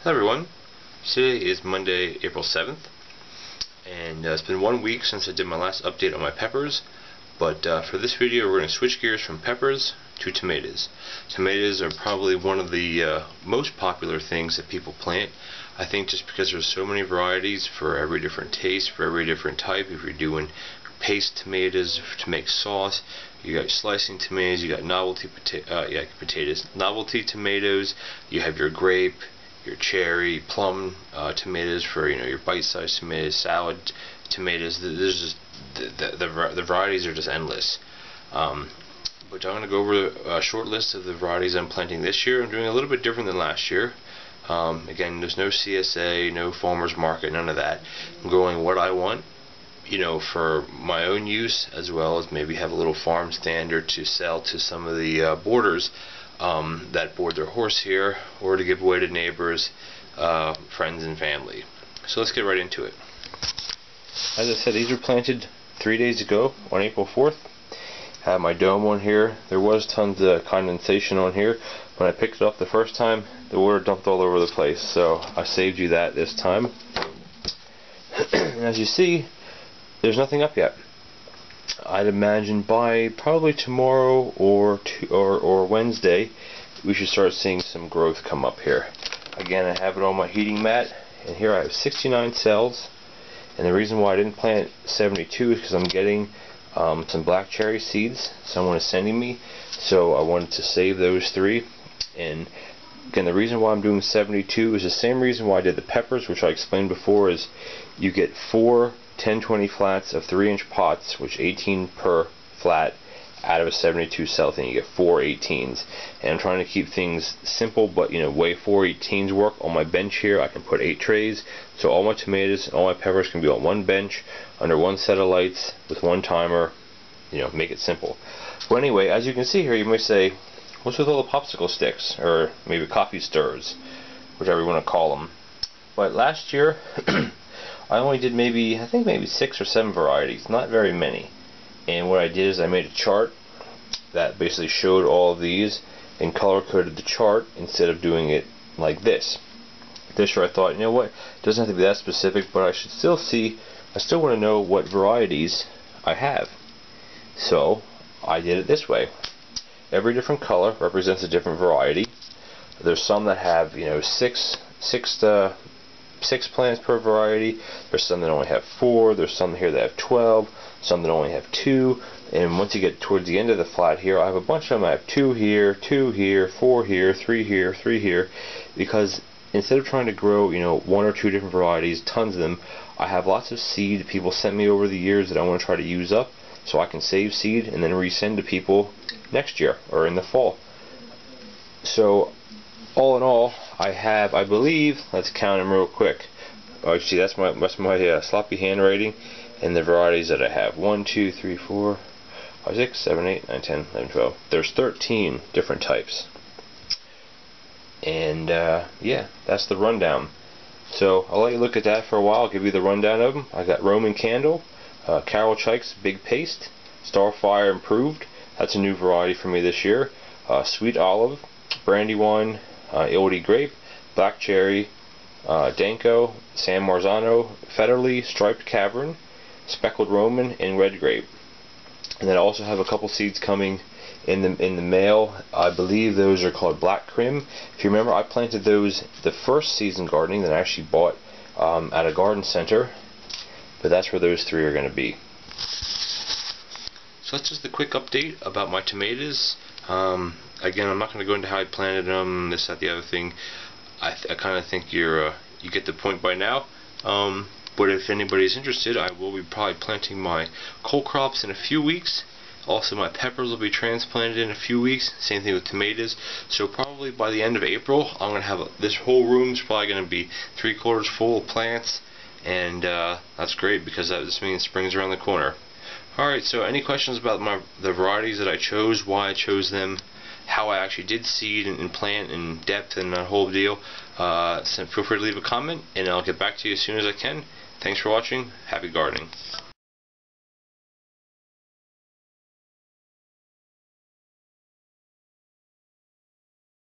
Hello everyone, today is Monday, April 7th, and it's been 1 week since I did my last update on my peppers, but for this video we're going to switch gears from peppers to tomatoes. Tomatoes are probably one of the most popular things that people plant. I think just because there's so many varieties for every different taste, for every different type. If you're doing paste tomatoes to make sauce, you got slicing tomatoes, you got novelty novelty tomatoes, you have your grape, your cherry, plum tomatoes for your bite-sized tomatoes, salad tomatoes. There's just the varieties are just endless. But I'm going to go over a short list of the varieties I'm planting this year. I'm doing a little bit different than last year. Again, there's no CSA, no farmers market, none of that. I'm growing what I want, for my own use, as well as maybe have a little farm standard to sell to some of the boarders that board their horse here, or to give away to neighbors, friends and family. So let's get right into it. As I said, these were planted 3 days ago on April 4th. Have my dome on here. There was tons of condensation on here. When I picked it up the first time, the water dumped all over the place, so I saved you that this time. And as you see, there's nothing up yet. I'd imagine by probably tomorrow or Wednesday we should start seeing some growth come up here. Again, I have it on my heating mat, and here I have 69 cells. And the reason why I didn't plant 72 is because I'm getting some black cherry seeds someone is sending me, so I wanted to save those 3. And again, the reason why I'm doing 72 is the same reason why I did the peppers, which I explained before, is you get 4 10-20 flats of 3-inch pots, which 18 per flat, out of a 72 cell thing. You get 4 18s. And I'm trying to keep things simple, but way 4 18s work. On my bench here I can put 8 trays, so all my tomatoes and all my peppers can be on one bench under one set of lights with one timer. Make it simple. But anyway, as you can see here, you may say, what's with all the popsicle sticks, or maybe coffee stirs, whichever you want to call them. But last year I only did maybe 6 or 7 varieties, not very many. And what I did is I made a chart that basically showed all of these and color coded the chart instead of doing it like this. This year I thought, what, it doesn't have to be that specific, but I still want to know what varieties I have. So I did it this way. Every different color represents a different variety. There's some that have 6 plants per variety. There's some that only have 4. There's some here that have 12. Some that only have 2. And once you get towards the end of the flat here, I have a bunch of them. I have 2 here, 2 here, 4 here, 3 here, 3 here, because instead of trying to grow 1 or 2 different varieties, tons of them, I have lots of seed people sent me over the years that I want to try to use up, so I can save seed and then resend to people next year or in the fall. So all in all, I have, I believe, let's count them real quick. Oh, see, that's my sloppy handwriting, and the varieties that I have. 1, 2, 3, 4, 5, 6, 7, 8, 9, 10, 11, 12. There's 13 different types. And yeah, that's the rundown. So I'll let you look at that for a while. I'll give you the rundown of them. I got Roman Candle, Carol Chike's Big Paste, Starfire Improved. That's a new variety for me this year. Sweet Olive, Brandywine, Oldie Grape, Black Cherry, Danko, San Marzano, Federally, Striped Cavern, Speckled Roman, and Red Grape. And then I also have a couple seeds coming in the mail. I believe those are called Black Crim. If you remember, I planted those the first season gardening that I actually bought at a garden center. But that's where those 3 are going to be. So that's just a quick update about my tomatoes. Again, I'm not going to go into how I planted them, this, that, the other thing. I kind of think you get the point by now. But if anybody's interested, I will be probably planting my cole crops in a few weeks. Also, my peppers will be transplanted in a few weeks. Same thing with tomatoes. So probably by the end of April, I'm going to have this whole room's probably going to be 3/4 full of plants, and that's great because this means spring's around the corner. Alright, so any questions about the varieties that I chose, why I chose them, how I actually did seed and plant in depth and that whole deal, feel free to leave a comment and I'll get back to you as soon as I can. Thanks for watching. Happy gardening.